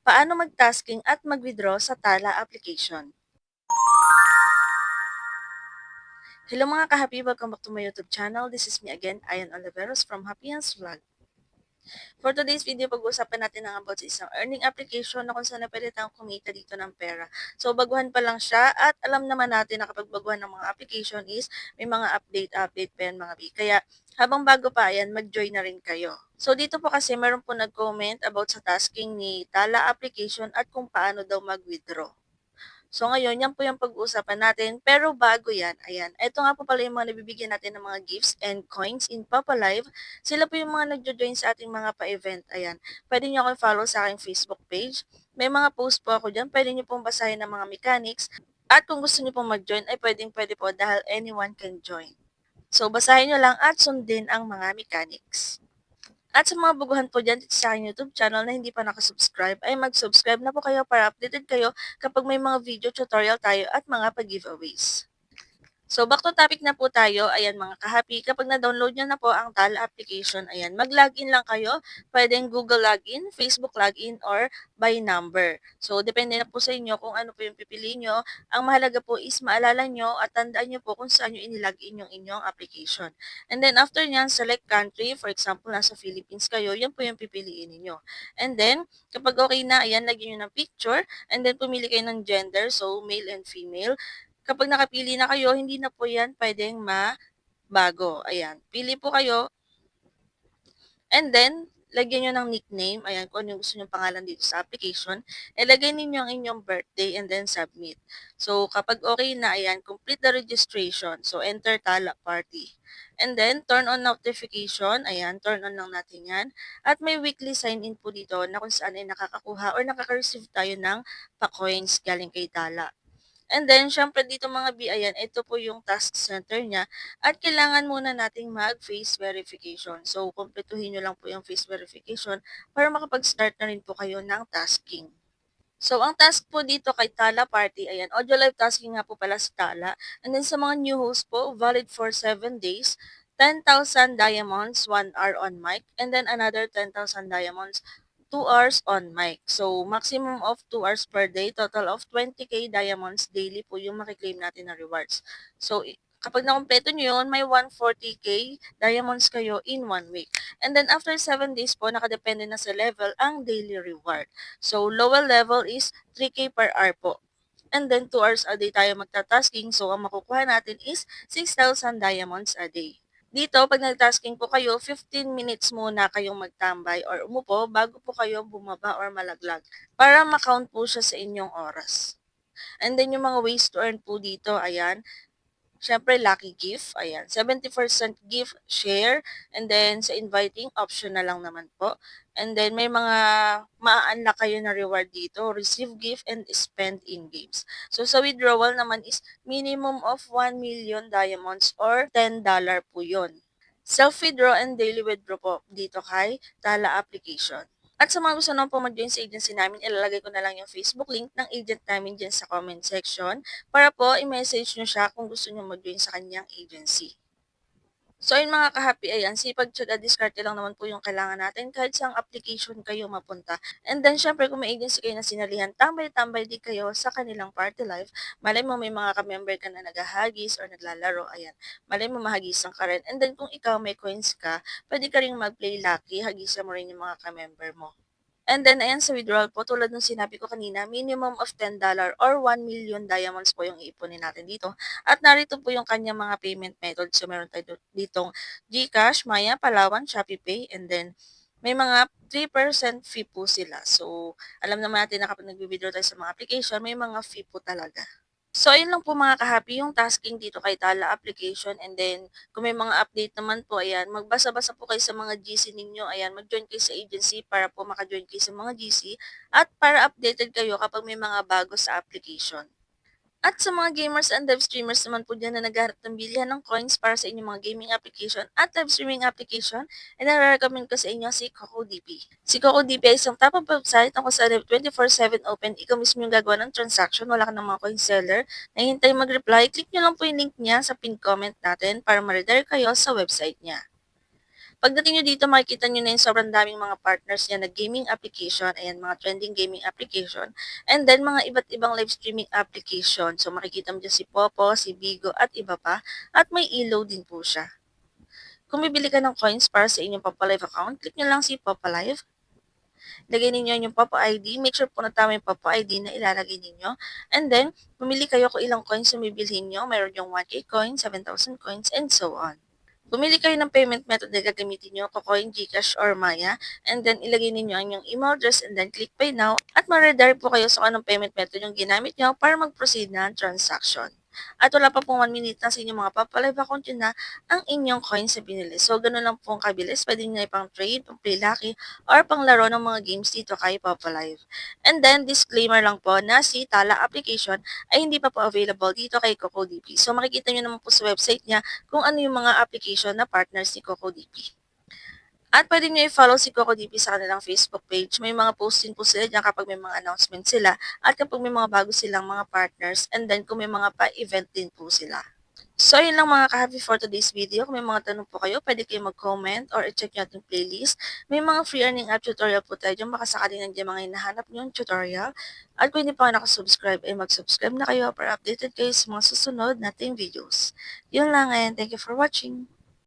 Paano mag-tasking at mag-withdraw sa Tala application? Hello mga ka-happy! Welcome back to my YouTube channel. This is me again, Ayan Oliveros from Happy Hands Vlog. For today's video, pag-uusapan natin ang about sa isang earning application na kung saan na pwede tayong kumita dito ng pera. So, baguhan pa lang siya at alam naman natin na kapag baguhan ng mga application is may mga update pa yan mga B. Kaya habang bago pa yan, mag-join na rin kayo. So, dito po kasi meron po nag-comment about sa tasking ni Tala application at kung paano daw mag-withdraw. So ngayon, yan po yung pag-uusapan natin. Pero bago yan, ayan, eto nga po pala yung mga nabibigyan natin ng mga gifts and coins in Papa Live. Sila po yung mga nagjo-join sa ating mga pa-event. Ayan, pwede nyo ako follow sa aking Facebook page. May mga post po ako dyan. Pwede nyo pong basahin ng mga mechanics. At kung gusto nyo pong mag-join, ay pwede po dahil anyone can join. So basahin nyo lang at sundin ang mga mechanics. At sa mga baguhan po dyan sa aking YouTube channel na hindi pa nakasubscribe, ay mag-subscribe na po kayo para updated kayo kapag may mga video tutorial tayo at mga pag-giveaways. So, back to topic na po tayo. Ayan mga ka-happy, kapag na-download nyo na po ang Tala application, ayan, mag-login lang kayo. Pwedeng Google login, Facebook login, or by number. So, depende na po sa inyo kung ano po yung pipiliin nyo. Ang mahalaga po is maalala nyo at tandaan nyo po kung saan nyo inilogin yung inyong application. And then, after nyan, select country. For example, nasa Philippines kayo, yan po yung pipiliin ninyo. And then, kapag okay na, ayan, lagyan nyo ng picture. And then, pumili kayo ng gender, so male and female. Kapag nakapili na kayo, hindi na po yan pwedeng mabago. Ayan. Pili po kayo. And then, lagyan nyo ng nickname. Ayan, kung ano yung gusto nyo pangalan dito sa application. Ilagay ninyo ang inyong birthday and then submit. So, kapag okay na, ayan, complete the registration. So, enter Tala Party. And then, turn on notification. Ayan, turn on lang natin yan. At may weekly sign-in po dito na kung saan ay nakakakuha or nakaka-receive tayo ng pa-coins galing kay Tala. And then, syempre dito mga B, ayan, ito po yung task center niya. At kailangan muna nating mag-face verification. So, kumpletuhin nyo lang po yung face verification para makapag-start na rin po kayo ng tasking. So, ang task po dito kay Tala Party, ayan, audio live tasking nga po pala sa Tala. And then sa mga new host po, valid for 7 days, 10,000 diamonds, 1 hour on mic, and then another 10,000 diamonds, 2 hours on mic. So, maximum of 2 hours per day, total of 20k diamonds daily po yung makiklaim natin na rewards. So, kapag nakompleto nyo yun, may 140k diamonds kayo in 1 week. And then, after 7 days po, nakadepende na sa level ang daily reward. So, lower level is 3k per hour po. And then, 2 hours a day tayo magta-tasking. So, ang makukuha natin is 6,000 diamonds a day. Dito, pag nag-tasking po kayo, 15 minutes muna kayong magtambay or umupo bago po kayo bumaba or malaglag para makount po siya sa inyong oras. And then, yung mga ways to earn po dito, ayan, syempre, lucky gift. Ayan, 70% gift share. And then, sa inviting, option na lang naman po. And then, may mga maa-unlock kayo na reward dito. Receive gift and spend in games. So, sa withdrawal naman is minimum of 1 million diamonds or $10 po yun. Self-withdraw and daily withdraw po dito kay Tala application. At sa mga gusto naman po mag-join sa agency namin, ilalagay ko na lang yung Facebook link ng agent namin dyan sa comment section para po i-message nyo siya kung gusto nyo mag-join sa kanyang agency. So ayun mga ka-happy, ayan, sipag tsaga diskarte lang naman po yung kailangan natin kahit saang application kayo mapunta. And then syempre kung may agency kayo na sinalihan, tambay-tambay di kayo sa kanilang party life. Malay mo may mga ka-member ka na naghahagis or naglalaro, ayan. Malay mo mahagisan ka rin. And then kung ikaw may coins ka, pwede ka rin mag-play lucky, hagisan mo rin yung mga ka-member mo. And then, ayan sa withdrawal po, tulad ng sinabi ko kanina, minimum of $10 or 1 million diamonds po yung iipunin natin dito. At narito po yung kanyang mga payment method. So, meron tayo ditong GCash, Maya, Palawan, ShopeePay, and then may mga 3% fee po sila. So, alam naman natin na kapag nag-withdraw tayo sa mga application, may mga fee po talaga. So, ayun lang po mga ka-happy yung tasking dito kay Tala application. And then, kung may mga update naman po, ayan, magbasa-basa po kayo sa mga GC ninyo. Ayan, mag-join kayo sa agency para po maka-join kayo sa mga GC at para updated kayo kapag may mga bago sa application. At sa mga gamers and live streamers naman po dyan na naghahanap ng bilihan ng coins para sa inyong mga gaming application at live streaming application, ay nare-recommend ko sa inyo si CocoDP. Si CocoDP ay isang top of website na kung saan 24/7 open, ikaw mismo yung gagawa ng transaction, wala ka ng mga coin seller, nahihintay mag-reply, click nyo lang po yung link niya sa pinned comment natin para ma-redirect kayo sa website niya. Pagdating nyo dito, makikita nyo na yung sobrang daming mga partners niya na gaming application, ayan, mga trending gaming application, and then mga iba't ibang live streaming application. So, makikita mo dyan si Popo, si Bigo, at iba pa, at may ilaw din po siya. Kung bibili ka ng coins para sa inyong Papa Live account, click nyo lang si Papa Live. Lagay ninyo yung Papa ID. Make sure po na tama yung Papa ID na ilalagay ninyo. And then, pumili kayo kung ilang coins yung bibilhin nyo. Mayroon yung 1K coins, 7,000 coins, and so on. Pumili kayo ng payment method na gagamitin nyo, Kucoin, GCash, or Maya, and then ilagay ninyo ang inyong email address and then click Pay Now at ma-redirect po kayo sa anong payment method yung ginamit nyo para mag-proceed na ang transaction. At wala pa pong 1 minute na sa inyong mga Papa-Live account yun na ang inyong coins na binili. So, ganun lang pong kabilis. Pwede nyo na ipang trade, pang play lucky, or pang laro ng mga games dito kay Papa-Live. And then, disclaimer lang po na si Tala application ay hindi pa po available dito kay CocoDP. So, makikita nyo naman po sa website niya kung ano yung mga application na partners ni CocoDP. At pwede nyo i-follow si CocoDP sa kanilang Facebook page. May mga posting po sila dyan kapag may mga announcement sila at kapag may mga bago silang mga partners and then kung may mga pa-event din po sila. So, yun lang mga ka-happy for today's video. Kung may mga tanong po kayo, pwede kayo mag-comment or i-check nyo ating playlist. May mga free earning app tutorial po tayo dyan. Baka sakali nandiyan mga hinahanap nyo yung tutorial. At kung hindi pa kayo nakasubscribe, ay mag-subscribe na kayo para updated kayo sa mga susunod nating videos. Yun lang and thank you for watching.